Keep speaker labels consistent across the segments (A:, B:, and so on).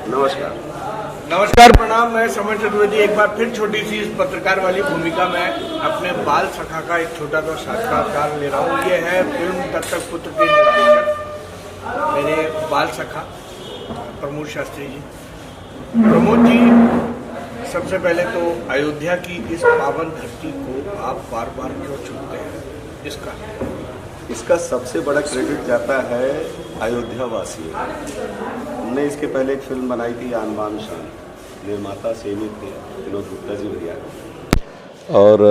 A: नमस्कार।
B: नमस्कार, प्रणाम। मैं समर चतुर्वेदी एक बार फिर छोटी सी इस पत्रकार वाली भूमिका में अपने बाल सखा का एक छोटा सा साक्षात्कार ले रहा हूँ। ये है फिल्म दत्तक पुत्र के निर्देशक मेरे बाल सखा प्रमोद शास्त्री जी। प्रमोद जी, सबसे पहले तो अयोध्या की इस पावन धरती को आप बार बार क्यों चुनते हैं?
A: इसका सबसे बड़ा क्रेडिट जाता है अयोध्या वासियों को। हमने इसके पहले एक फिल्म बनाई थी आन बान शान, निर्माता सेमी थे विनोद गुप्ता जी भैया, और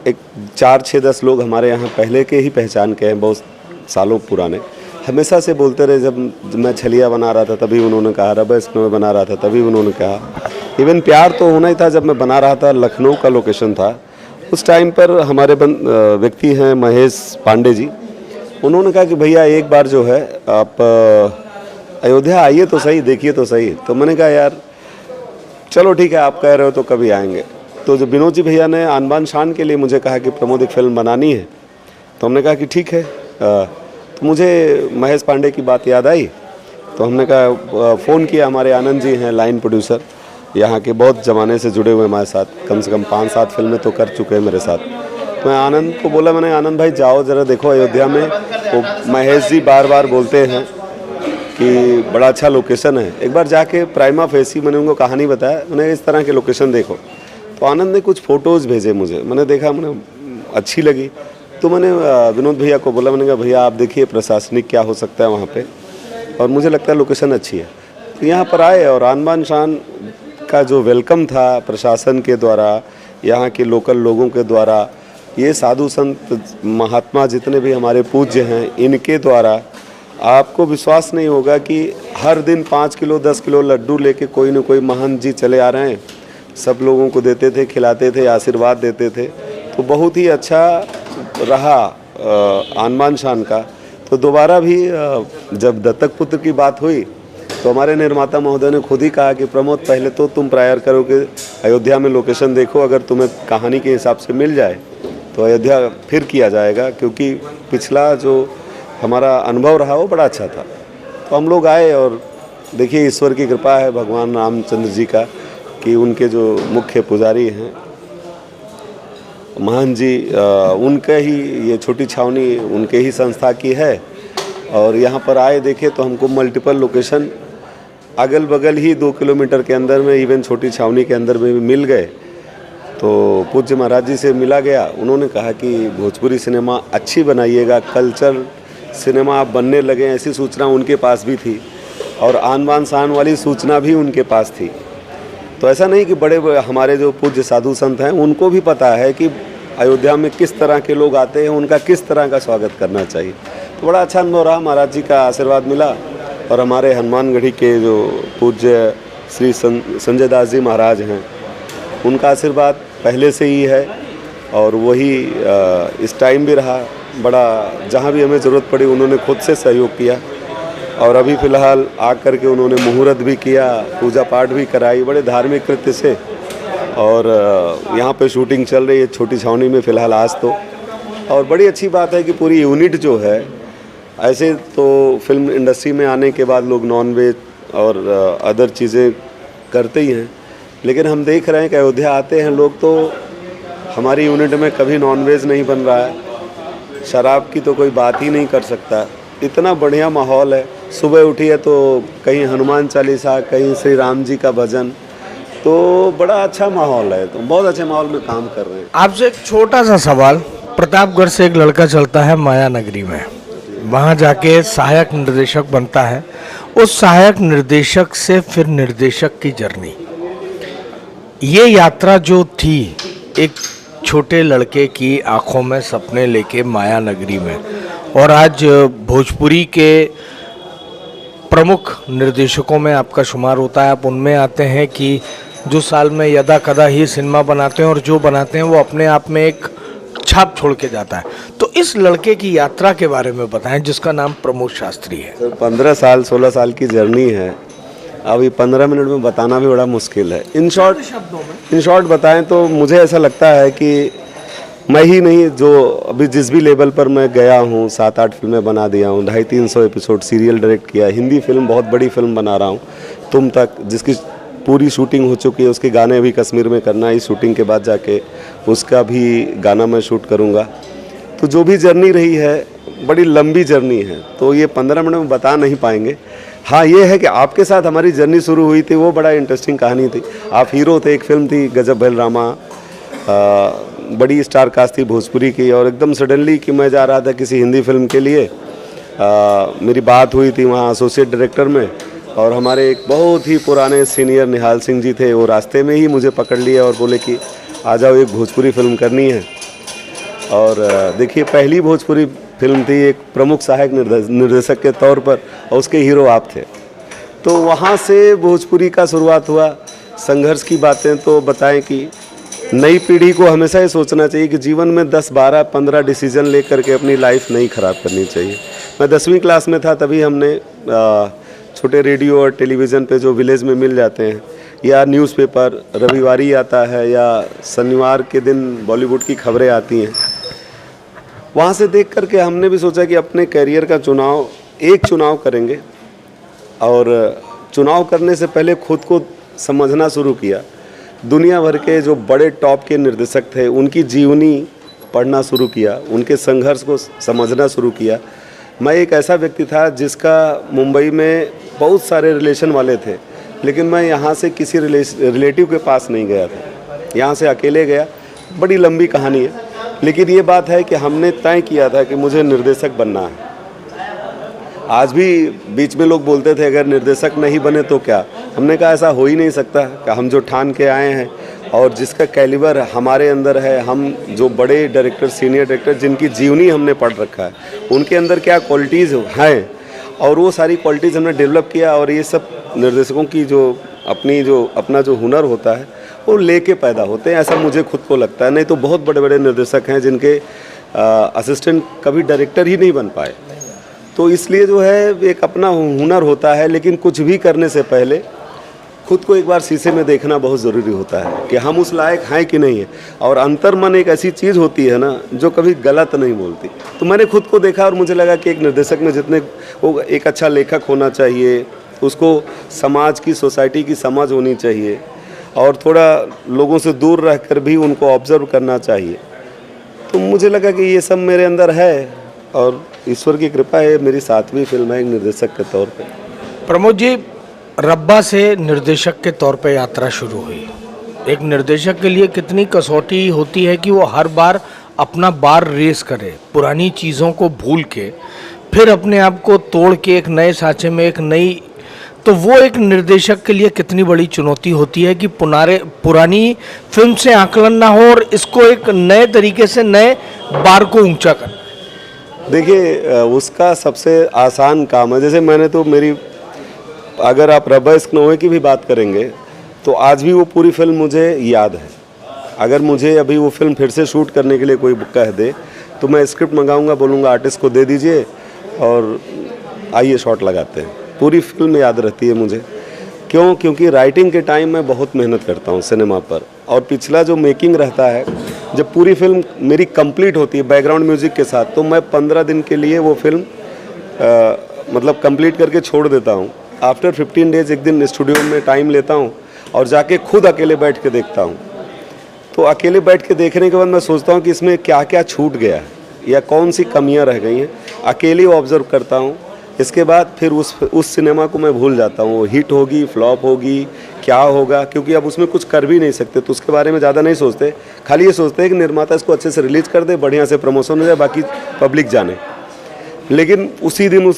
A: एक 4-6-10 लोग हमारे यहाँ पहले के ही पहचान के हैं, बहुत सालों पुराने, हमेशा से बोलते रहे। जब मैं छलिया बना रहा था तभी उन्होंने कहा, रबा स्नो बना रहा था तभी उन्होंने कहा। इवन प्यार तो होना ही था। जब मैं बना रहा था, लखनऊ का लोकेशन था उस टाइम पर, हमारे व्यक्ति हैं महेश पांडे जी, उन्होंने कहा कि भैया एक बार जो है आप अयोध्या आइए तो सही, देखिए तो सही। तो मैंने कहा यार चलो ठीक है, आप कह रहे हो तो कभी आएंगे। तो जब विनोद जी भैया ने आन बान शान के लिए मुझे कहा कि प्रमोद एक फिल्म बनानी है, तो हमने कहा कि ठीक है। तो मुझे महेश पांडे की बात याद आई, तो हमने कहा, फ़ोन किया। हमारे आनंद जी हैं लाइन प्रोड्यूसर, यहाँ के बहुत ज़माने से जुड़े हुए हमारे साथ, कम से कम 5-7 फिल्में तो कर चुके हैं मेरे साथ। तो मैं आनंद को बोला, मैंने आनंद भाई जाओ ज़रा देखो अयोध्या में। वो महेश जी बार बार बोलते हैं कि बड़ा अच्छा लोकेशन है, एक बार जाके प्राइमा फेसी मैंने उनको कहानी बताया, मैंने इस तरह के लोकेशन देखो। तो आनंद ने कुछ फ़ोटोज़ भेजे मुझे, मैंने देखा, मैंने अच्छी लगी। तो मैंने विनोद भैया को बोला, मैंने कहा भैया आप देखिए प्रशासनिक क्या हो सकता है वहाँ पे, और मुझे लगता है लोकेशन अच्छी है। तो यहाँ पर आए और आन बान शान का जो वेलकम था प्रशासन के द्वारा, यहाँ के लोकल लोगों के द्वारा, ये साधु संत महात्मा जितने भी हमारे पूज्य हैं, इनके द्वारा, आपको विश्वास नहीं होगा कि हर दिन 5 किलो 10 किलो लड्डू लेके कोई न कोई महंत जी चले आ रहे हैं। सब लोगों को देते थे, खिलाते थे, आशीर्वाद देते थे। तो बहुत ही अच्छा रहा आन बान शान का। तो दोबारा भी जब दत्तक पुत्र की बात हुई तो हमारे निर्माता महोदय ने खुद ही कहा कि प्रमोद पहले तो तुम प्रायर करो कि अयोध्या में लोकेशन देखो, अगर तुम्हें कहानी के हिसाब से मिल जाए तो अयोध्या फिर किया जाएगा, क्योंकि पिछला जो हमारा अनुभव रहा वो बड़ा अच्छा था। तो हम लोग आए और देखिए ईश्वर की कृपा है, भगवान रामचंद्र जी का, कि उनके जो मुख्य पुजारी हैं महंत जी, उनके ही ये छोटी छावनी उनके ही संस्था की है। और यहाँ पर आए देखे तो हमको मल्टीपल लोकेशन अगल बगल ही 2 किलोमीटर के अंदर में, इवन छोटी छावनी के अंदर में भी मिल गए। तो पूज्य महाराज जी से मिला गया, उन्होंने कहा कि भोजपुरी सिनेमा अच्छी बनाइएगा, कल्चर सिनेमा आप बनने लगे, ऐसी सूचना उनके पास भी थी, और आन बान शान वाली सूचना भी उनके पास थी। तो ऐसा नहीं कि बड़े हमारे जो पूज्य साधु संत हैं उनको भी पता है कि अयोध्या में किस तरह के लोग आते हैं, उनका किस तरह का स्वागत करना चाहिए। तो बड़ा अच्छा अनुभव रहा, महाराज जी का आशीर्वाद मिला। और हमारे हनुमानगढ़ी के जो पूज्य श्री संजय दास जी महाराज हैं, उनका आशीर्वाद पहले से ही है, और वही इस टाइम भी रहा। बड़ा जहाँ भी हमें ज़रूरत पड़ी उन्होंने खुद से सहयोग किया, और अभी फ़िलहाल आकर के उन्होंने मुहूर्त भी किया, पूजा पाठ भी कराई, बड़े धार्मिक कृत्य से। और यहाँ पे शूटिंग चल रही है छोटी छावनी में फ़िलहाल आज तो। और बड़ी अच्छी बात है कि पूरी यूनिट जो है, ऐसे तो फिल्म इंडस्ट्री में आने के बाद लोग नॉन वेज और अदर चीज़ें करते ही हैं, लेकिन हम देख रहे हैं कि अयोध्या आते हैं लोग तो हमारी यूनिट में कभी नॉन वेज नहीं बन रहा है, शराब की तो कोई बात ही नहीं कर सकता। इतना बढ़िया माहौल है। सुबह उठिए तो कहीं हनुमान चालीसा, कहीं श्री राम जी का भजन, तो बड़ा अच्छा माहौल है। तो बहुत अच्छे माहौल में काम कर रहे हैं।
B: आपसे एक छोटा सा सवाल, प्रतापगढ़ से एक लड़का चलता है माया नगरी में, वहाँ जाके सहायक निर्देशक बनता है, उस सहायक निर्देशक से फिर निर्देशक की जर्नी, ये यात्रा जो थी एक छोटे लड़के की आंखों में सपने लेके माया नगरी में, और आज भोजपुरी के प्रमुख निर्देशकों में आपका शुमार होता है। आप उनमें आते हैं कि जो साल में यदा कदा ही सिनेमा बनाते हैं, और जो बनाते हैं वो अपने आप में एक छाप छोड़ के जाता है। तो इस लड़के की यात्रा के बारे में बताएं जिसका नाम प्रमोद शास्त्री है।
A: सर 15 साल 16 साल की जर्नी है, अभी 15 मिनट में बताना भी बड़ा मुश्किल है। इन शॉर्ट बताएं तो मुझे ऐसा लगता है कि मैं ही नहीं, जो अभी जिस भी लेवल पर मैं गया हूँ, 7-8 फिल्में बना दिया हूँ, 250-300 एपिसोड सीरियल डायरेक्ट किया, हिंदी फिल्म बहुत बड़ी फिल्म बना रहा हूँ, तुम तक, जिसकी पूरी शूटिंग हो चुकी है, उसके गाने अभी कश्मीर में करना है। इस शूटिंग के बाद जाके उसका भी गाना मैं शूट करूँगा। तो जो भी जर्नी रही है, बड़ी लंबी जर्नी है, तो ये 15 मिनट में बता नहीं पाएंगे। हाँ, ये है कि आपके साथ हमारी जर्नी शुरू हुई थी, वो बड़ा इंटरेस्टिंग कहानी थी। आप हीरो थे, एक फिल्म थी गजब भैल रामा, बड़ी स्टार कास्ट थी भोजपुरी की, और एकदम सडनली कि मैं जा रहा था किसी हिंदी फिल्म के लिए, मेरी बात हुई थी वहाँ एसोसिएट डायरेक्टर में, और हमारे एक बहुत ही पुराने सीनियर निहाल सिंह जी थे, वो रास्ते में ही मुझे पकड़ लिया और बोले कि आ जाओ, एक भोजपुरी फिल्म करनी है। और देखिए, पहली भोजपुरी फिल्म थी, एक प्रमुख सहायक निर्देशक के तौर पर, और उसके हीरो आप थे। तो वहाँ से भोजपुरी का शुरुआत हुआ। संघर्ष की बातें तो बताएं कि नई पीढ़ी को हमेशा ये सोचना चाहिए कि जीवन में 10, 12, 15 डिसीजन लेकर के अपनी लाइफ नहीं ख़राब करनी चाहिए। मैं 10वीं क्लास में था, तभी हमने छोटे रेडियो और टेलीविज़न पे जो विलेज में मिल जाते हैं, या न्यूज़पेपर रविवारी आता है, या शनिवार के दिन बॉलीवुड की खबरें आती हैं, वहाँ से देख करके हमने भी सोचा कि अपने करियर का चुनाव, एक चुनाव करेंगे। और चुनाव करने से पहले खुद को समझना शुरू किया। दुनिया भर के जो बड़े टॉप के निर्देशक थे, उनकी जीवनी पढ़ना शुरू किया, उनके संघर्ष को समझना शुरू किया। मैं एक ऐसा व्यक्ति था जिसका मुंबई में बहुत सारे रिलेशन वाले थे, लेकिन मैं यहाँ से किसी रिलेटिव के पास नहीं गया था, यहाँ से अकेले गया। बड़ी लंबी कहानी है, लेकिन ये बात है कि हमने तय किया था कि मुझे निर्देशक बनना है। आज भी बीच में लोग बोलते थे अगर निर्देशक नहीं बने तो क्या, हमने कहा ऐसा हो ही नहीं सकता कि हम जो ठान के आए हैं और जिसका कैलिबर हमारे अंदर है, हम जो बड़े डायरेक्टर, सीनियर डायरेक्टर जिनकी जीवनी हमने पढ़ रखा है, उनके अंदर क्या क्वालिटीज़ हैं, और वो सारी क्वालिटीज़ हमने डेवलप किया। और ये सब निर्देशकों की जो अपना जो हुनर होता है, वो लेके पैदा होते हैं, ऐसा मुझे खुद को लगता है। नहीं तो बहुत बड़े बड़े निर्देशक हैं जिनके असिस्टेंट कभी डायरेक्टर ही नहीं बन पाए। तो इसलिए जो है एक अपना हुनर होता है, लेकिन कुछ भी करने से पहले खुद को एक बार शीशे में देखना बहुत ज़रूरी होता है कि हम उस लायक हैं कि नहीं है। और अंतर्मन एक ऐसी चीज़ होती है ना, जो कभी गलत नहीं बोलती। तो मैंने खुद को देखा और मुझे लगा कि एक निर्देशक में जितने वो एक अच्छा लेखक होना चाहिए, उसको समाज की, सोसाइटी की समझ होनी चाहिए, और थोड़ा लोगों से दूर रहकर भी उनको ऑब्जर्व करना चाहिए। तो मुझे लगा कि ये सब मेरे अंदर है, और ईश्वर की कृपा है, मेरी 7वीं फिल्म है एक निर्देशक के तौर पे।
B: प्रमोद जी, रब्बा से निर्देशक के तौर पे यात्रा शुरू हुई। एक निर्देशक के लिए कितनी कसौटी होती है कि वो हर बार अपना बार रेस करे, पुरानी चीज़ों को भूल के फिर अपने आप को तोड़ के एक नए सांचे में एक नई, तो वो एक निर्देशक के लिए कितनी बड़ी चुनौती होती है कि पुरानी फिल्म से आकलन ना हो और इसको एक नए तरीके से नए बार को ऊंचा कर।
A: देखिए, उसका सबसे आसान काम है, जैसे मैंने तो अगर आप रब्बा इश्क न होए की भी बात करेंगे तो आज भी वो पूरी फिल्म मुझे याद है। अगर मुझे अभी वो फिल्म फिर से शूट करने के लिए कोई कह दे तो मैं स्क्रिप्ट मंगाऊंगा, बोलूँगा आर्टिस्ट को दे दीजिए और आइए शॉट लगाते हैं। पूरी फिल्म याद रहती है मुझे। क्यों? क्योंकि राइटिंग के टाइम मैं बहुत मेहनत करता हूँ सिनेमा पर, और पिछला जो मेकिंग रहता है, जब पूरी फिल्म मेरी कंप्लीट होती है बैकग्राउंड म्यूजिक के साथ, तो मैं 15 दिन के लिए वो फिल्म मतलब कंप्लीट करके छोड़ देता हूँ। आफ्टर 15 डेज एक दिन स्टूडियो में टाइम लेता हूँ और जाके खुद अकेले बैठ के देखता हूँ। तो अकेले बैठ के देखने के बाद मैं सोचता हूँ कि इसमें क्या क्या छूट गया है या कौन सी कमियाँ रह गई हैं, अकेले ऑब्जर्व करता हूँ। इसके बाद फिर उस सिनेमा को मैं भूल जाता हूँ, वो हिट होगी, फ्लॉप होगी, क्या होगा, क्योंकि अब उसमें कुछ कर भी नहीं सकते, तो उसके बारे में ज़्यादा नहीं सोचते। खाली ये सोचते हैं कि निर्माता इसको अच्छे से रिलीज़ कर दे, बढ़िया से प्रमोशन हो जाए, बाकी पब्लिक जाने। लेकिन उसी दिन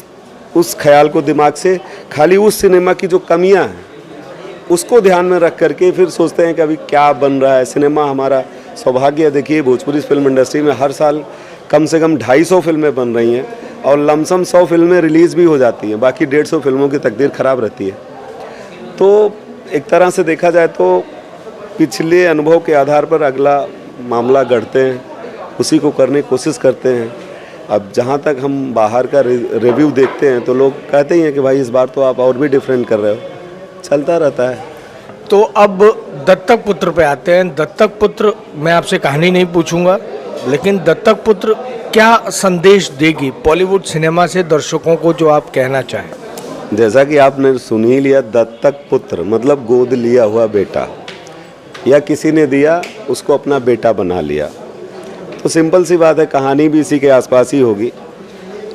A: उस ख्याल को दिमाग से खाली उस सिनेमा की जो कमियां हैं उसको ध्यान में रख करके फिर सोचते हैं कि अभी क्या बन रहा है। सिनेमा हमारा सौभाग्य है, देखिए भोजपुरी फिल्म इंडस्ट्री में हर साल कम से कम 250 फिल्में बन रही हैं और लमसम 100 फिल्में रिलीज़ भी हो जाती हैं, बाकी 150 फिल्मों की तकदीर ख़राब रहती है। तो एक तरह से देखा जाए तो पिछले अनुभव के आधार पर अगला मामला गढ़ते हैं, उसी को करने की कोशिश करते हैं। अब जहाँ तक हम बाहर का रिव्यू देखते हैं तो लोग कहते ही हैं कि भाई इस बार तो आप और भी डिफरेंट कर रहे हो, चलता रहता है।
B: तो अब दत्तक पुत्र पे आते हैं। दत्तक पुत्र, मैं आपसे कहानी नहीं पूछूंगा, लेकिन दत्तक पुत्र क्या संदेश देगी बॉलीवुड सिनेमा से दर्शकों को, जो आप कहना चाहें?
A: जैसा कि आपने सुन ही लिया, दत्तक पुत्र मतलब गोद लिया हुआ बेटा, या किसी ने दिया उसको अपना बेटा बना लिया। तो सिंपल सी बात है, कहानी भी इसी के आसपास ही होगी।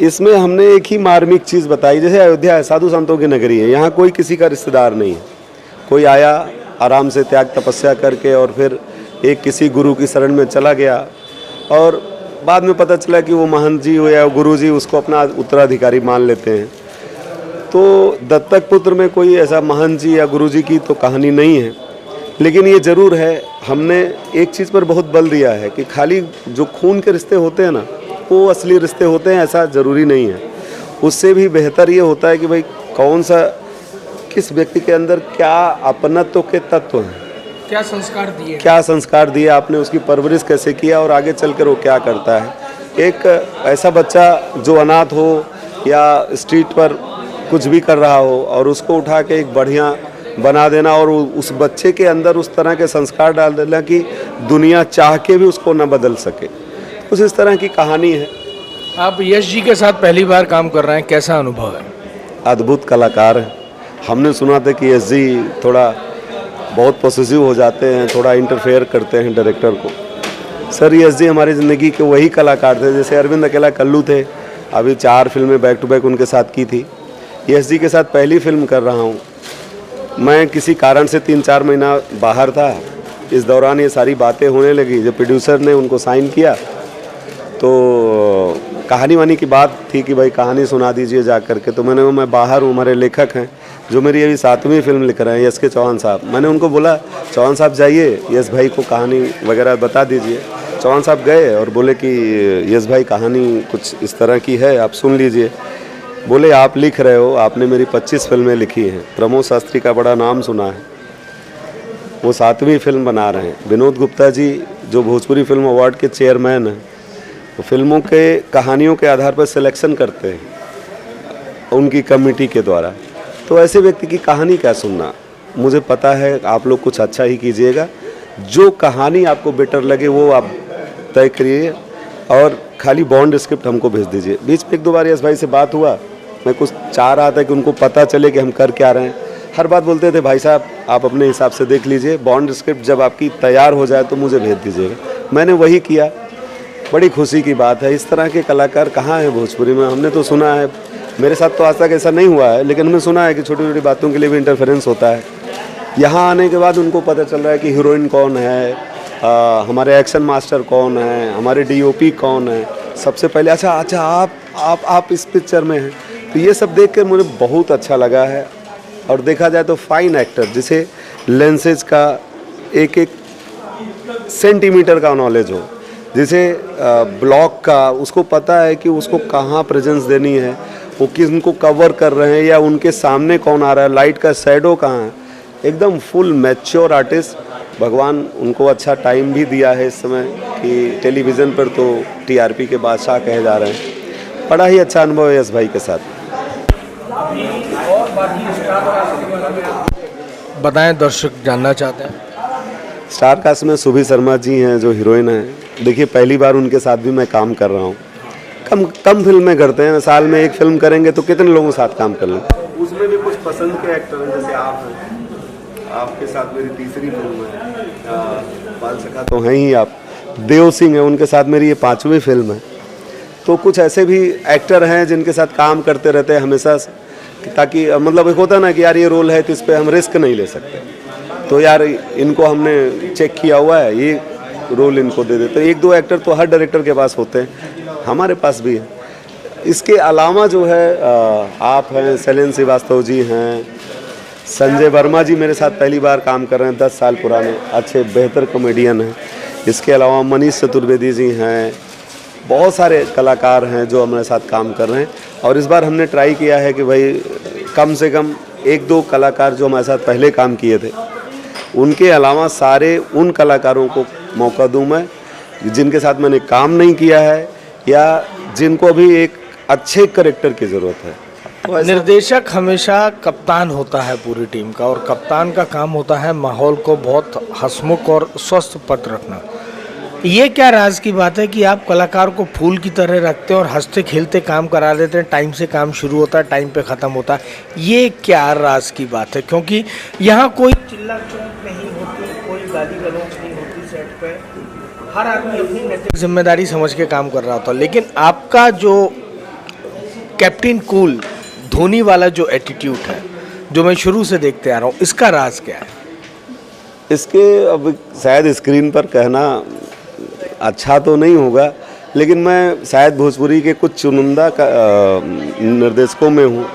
A: इसमें हमने एक ही मार्मिक चीज़ बताई, जैसे अयोध्या है, साधु संतों की नगरी है, यहाँ कोई किसी का रिश्तेदार नहीं है। कोई आया आराम से त्याग तपस्या करके और फिर एक किसी गुरु की शरण में चला गया, और बाद में पता चला कि वो महंत जी या गुरु जी उसको अपना उत्तराधिकारी मान लेते हैं। तो दत्तक पुत्र में कोई ऐसा महंत जी या गुरु जी की तो कहानी नहीं है, लेकिन ये ज़रूर है, हमने एक चीज़ पर बहुत बल दिया है कि खाली जो खून के रिश्ते होते हैं ना, वो असली रिश्ते होते हैं, ऐसा ज़रूरी नहीं है। उससे भी बेहतर ये होता है कि भाई कौन सा, किस व्यक्ति के अंदर क्या अपनत्व के तत्व हैं,
B: क्या संस्कार दिए,
A: क्या संस्कार दिए आपने, उसकी परवरिश कैसे किया और आगे चलकर वो क्या करता है। एक ऐसा बच्चा जो अनाथ हो या स्ट्रीट पर कुछ भी कर रहा हो और उसको उठा के एक बढ़िया बना देना और उस बच्चे के अंदर उस तरह के संस्कार डाल देना कि दुनिया चाह के भी उसको न बदल सके, कुछ इस तरह की कहानी है।
B: आप यश जी के साथ पहली बार काम कर रहे हैं, कैसा अनुभव है?
A: अद्भुत कलाकार हैं। हमने सुना था कि यश जी थोड़ा बहुत पॉसेसिव हो जाते हैं, थोड़ा इंटरफेयर करते हैं डायरेक्टर को। सर यश जी हमारी ज़िंदगी के वही कलाकार थे, जैसे अरविंद अकेला कल्लू थे, अभी 4 फिल्में बैक टू बैक उनके साथ की थी। यश जी के साथ पहली फिल्म कर रहा हूँ। मैं किसी कारण से 3-4 महीना बाहर था, इस दौरान ये सारी बातें होने लगी। जब प्रोड्यूसर ने उनको साइन किया तो कहानी वानी की बात थी कि भाई कहानी सुना दीजिए जा करके। तो मैं बाहर हूँ, हमारे लेखक हैं जो मेरी अभी 7वीं फिल्म लिख रहे हैं, यश के चौहान साहब। मैंने उनको बोला चौहान साहब जाइए, यश भाई को कहानी वगैरह बता दीजिए। चौहान साहब गए और बोले कि यश भाई कहानी कुछ इस तरह की है, आप सुन लीजिए। बोले आप लिख रहे हो, आपने मेरी 25 फिल्में लिखी हैं, प्रमोद शास्त्री का बड़ा नाम सुना है, वो 7वीं फिल्म बना रहे हैं। विनोद गुप्ता जी जो भोजपुरी फिल्म अवार्ड के चेयरमैन हैं, तो फिल्मों के कहानियों के आधार पर सिलेक्शन करते हैं उनकी कमेटी के द्वारा। तो ऐसे व्यक्ति की कहानी क्या सुनना, मुझे पता है आप लोग कुछ अच्छा ही कीजिएगा, जो कहानी आपको बेटर लगे वो आप तय करिए और खाली बॉन्ड स्क्रिप्ट हमको भेज दीजिए। बीच में 1-2 बार यश भाई से बात हुआ, मैं कुछ चाह रहा था कि उनको पता चले कि हम कर क्या रहे हैं। हर बात बोलते थे भाई साहब आप अपने हिसाब से देख लीजिए, बॉन्ड स्क्रिप्ट जब आपकी तैयार हो जाए तो मुझे भेज दीजिएगा। मैंने वही किया, बड़ी खुशी की बात है। इस तरह के कलाकार कहाँ हैं भोजपुरी में? हमने तो सुना है, मेरे साथ तो आज तक ऐसा नहीं हुआ है, लेकिन हमने सुना है कि छोटी छोटी बातों के लिए भी इंटरफेरेंस होता है। यहाँ आने के बाद उनको पता चल रहा है कि हीरोइन कौन है, हमारे एक्शन मास्टर कौन है, हमारे डीओपी कौन है। सबसे पहले अच्छा आप इस पिक्चर में हैं, तो ये सब देख कर मुझे बहुत अच्छा लगा है। और देखा जाए तो फाइन एक्टर, जिसे लेंसेज का एक सेंटीमीटर का नॉलेज हो, जिसे ब्लॉक का उसको पता है कि उसको कहाँ प्रेजेंस देनी है, वो किनको कवर कर रहे हैं या उनके सामने कौन आ रहा है, लाइट का शैडो कहाँ है। एकदम फुल मैच्योर आर्टिस्ट। भगवान उनको अच्छा टाइम भी दिया है इस समय कि टेलीविज़न पर तो टीआरपी के बादशाह कहे जा रहे हैं। बड़ा ही अच्छा अनुभव है यश भाई के साथ।
B: बताएं, दर्शक जानना चाहते हैं।
A: स्टार कास्ट में सुभी शर्मा जी हैं जो हीरोइन हैं। देखिए पहली बार उनके साथ भी मैं काम कर रहा हूँ। कम फिल्में करते हैं, साल में 1 फिल्म करेंगे तो कितने लोगों के साथ काम कर लें। उसमें भी कुछ पसंद के एक्टर हैं, जैसे आप हैं, आपके साथ मेरी 3री फिल्म है, बाल सखा तो हैं ही आप। देव सिंह है, उनके साथ मेरी ये 5वीं फिल्म है। तो कुछ ऐसे भी एक्टर हैं जिनके साथ काम करते रहते हैं हमेशा, ताकि मतलब एक होता ना कि यार ये रोल है तो इस पर हम रिस्क नहीं ले सकते, तो यार इनको हमने चेक किया हुआ है, ये रोल इनको दे देते। 1-2 एक्टर तो हर डायरेक्टर के पास होते हैं, हमारे पास भी है। इसके अलावा जो है आप हैं, शैलेंद्र श्रीवास्तव जी हैं, संजय वर्मा जी मेरे साथ पहली बार काम कर रहे हैं, 10 साल पुराने अच्छे बेहतर कॉमेडियन हैं। इसके अलावा मनीष चतुर्वेदी जी हैं, बहुत सारे कलाकार हैं जो हमारे साथ काम कर रहे हैं। और इस बार हमने ट्राई किया है कि भाई कम से कम 1-2 कलाकार जो हमारे साथ पहले काम किए थे, उनके अलावा सारे उन कलाकारों को मौका दूं मैं जिनके साथ मैंने काम नहीं किया है या जिनको अभी एक अच्छे कैरेक्टर की ज़रूरत है।
B: तो निर्देशक हमेशा कप्तान होता है पूरी टीम का, और कप्तान का काम होता है माहौल को बहुत हंसमुख और स्वस्थ पद रखना। ये क्या राज की बात है कि आप कलाकार को फूल की तरह रखते हैं और हंसते खेलते काम करा देते हैं, टाइम से काम शुरू होता है, टाइम पे ख़त्म होता है, ये क्या राज की बात है? क्योंकि यहाँ कोई चिल्ला चौंक नहीं होती, कोई गाली गलौज नहीं होती सेट पे, हर आदमी अपनी नैतिक जिम्मेदारी समझ के काम कर रहा होता, लेकिन आपका जो कैप्टन कूल धोनी वाला जो एटीट्यूड है, जो मैं शुरू से देखते आ रहा हूँ, इसका राज क्या है?
A: इसके अब शायद स्क्रीन पर कहना अच्छा तो नहीं होगा, लेकिन मैं शायद भोजपुरी के कुछ चुनिंदा निर्देशकों में हूँ।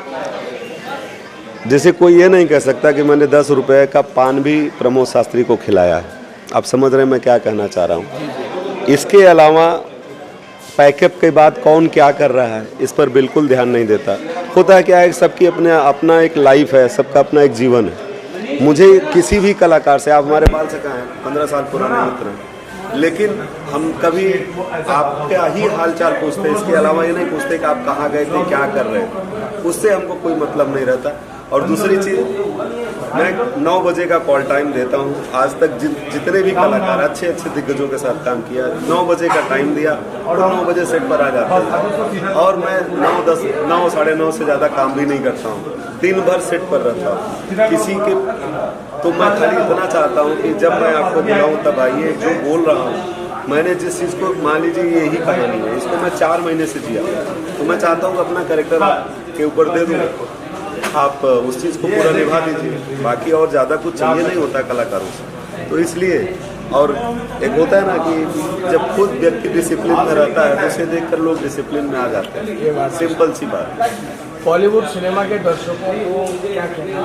A: जैसे कोई ये नहीं कह सकता कि मैंने 10 रुपए का पान भी प्रमोद शास्त्री को खिलाया है। आप समझ रहे हैं मैं क्या कहना चाह रहा हूँ। इसके अलावा पैकअप के बाद कौन क्या कर रहा है इस पर बिल्कुल ध्यान नहीं देता। होता है क्या है, सबकी अपना एक लाइफ है, सबका अपना एक जीवन है। मुझे किसी भी कलाकार से, आप हमारे बाल से कहाँ हैं, 15 साल पुराने मित्र हैं, लेकिन हम कभी आपका ही हालचाल पूछते हैं, इसके अलावा ये नहीं पूछते कि आप कहाँ गए थे, क्या कर रहे थे। उससे हमको कोई मतलब नहीं रहता। और दूसरी चीज़, मैं 9 बजे का कॉल टाइम देता हूँ। आज तक जितने भी कलाकार अच्छे दिग्गजों के साथ काम किया, 9 बजे का टाइम दिया और 9 बजे सेट पर आ जाते हैं। और मैं 9 साढ़े 9 से ज़्यादा काम भी नहीं करता हूँ, दिन भर सेट पर रहता हूँ किसी के। तो मैं खाली इतना चाहता हूँ कि जब मैं आपको बुलाऊँ तब आइए। जो बोल रहा हूँ, मैंने जिस चीज़ को, मान लीजिए यही कहानी है, इसको मैं 4 महीने से जिया, तो मैं चाहता हूँ अपना कैरेक्टर आपके ऊपर दे दूँ, आप उस चीज़ को पूरा निभा दीजिए। बाकी और ज़्यादा कुछ चाहिए नहीं होता कलाकारों से। तो इसलिए, और एक होता है ना कि जब खुद व्यक्ति डिसिप्लिन में रहता है तो उसे देखकर लोग डिसिप्लिन में आ जाते हैं। ये बात सिंपल सी बात है।
B: बॉलीवुड सिनेमा के दर्शकों को क्या कहना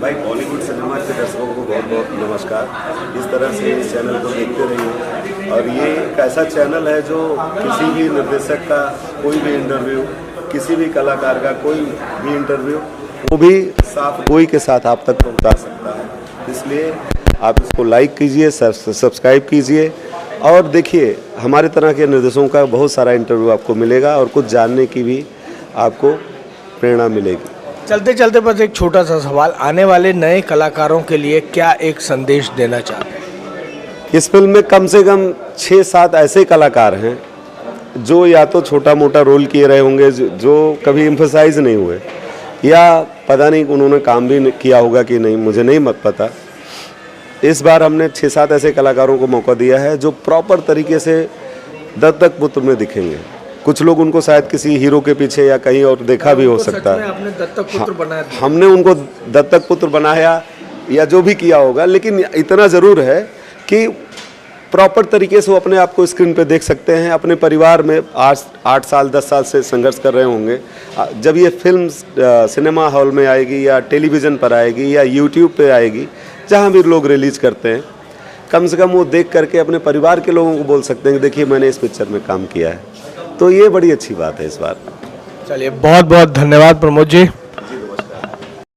A: भाई, बॉलीवुड सिनेमा के दर्शकों को बहुत बहुत नमस्कार। इस तरह से इस चैनल को देखते रहिए। और ये एक ऐसा चैनल है जो किसी भी निर्देशक का कोई भी इंटरव्यू, किसी भी कलाकार का कोई भी इंटरव्यू, वो भी साफ गोई के साथ आप तक पहुंचा सकता है। इसलिए आप इसको लाइक कीजिए, सब्सक्राइब कीजिए और देखिए, हमारे तरह के निर्देशकों का बहुत सारा इंटरव्यू आपको मिलेगा और कुछ जानने की भी आपको प्रेरणा मिलेगी।
B: चलते चलते बस एक छोटा सा सवाल, आने वाले नए कलाकारों के लिए क्या एक संदेश देना चाहते हैं?
A: इस फिल्म में कम से कम 6-7 ऐसे कलाकार हैं जो या तो छोटा मोटा रोल किए रहे होंगे, जो कभी एम्फसाइज नहीं हुए, या पता नहीं उन्होंने काम भी किया होगा कि नहीं, मुझे नहीं मत पता। इस बार हमने 6-7 ऐसे कलाकारों को मौका दिया है जो प्रॉपर तरीके से दत्तक पुत्र में दिखेंगे। कुछ लोग उनको शायद किसी हीरो के पीछे या कहीं और देखा भी हो सकता है।
B: आपने दत्तक पुत्र बनाया,
A: हमने उनको दत्तक पुत्र बनाया या जो भी किया होगा, लेकिन इतना ज़रूर है कि प्रॉपर तरीके से वो अपने आप को स्क्रीन पे देख सकते हैं। अपने परिवार में 8 साल 10 साल से संघर्ष कर रहे होंगे। जब ये फिल्म सिनेमा हॉल में आएगी या टेलीविज़न पर आएगी या यूट्यूब पे आएगी, जहाँ भी लोग रिलीज़ करते हैं, कम से कम वो देख करके अपने परिवार के लोगों को बोल सकते हैं कि देखिए मैंने इस पिक्चर में काम किया है। तो ये बड़ी अच्छी बात है इस बार।
B: चलिए, बहुत बहुत धन्यवाद प्रमोद जी।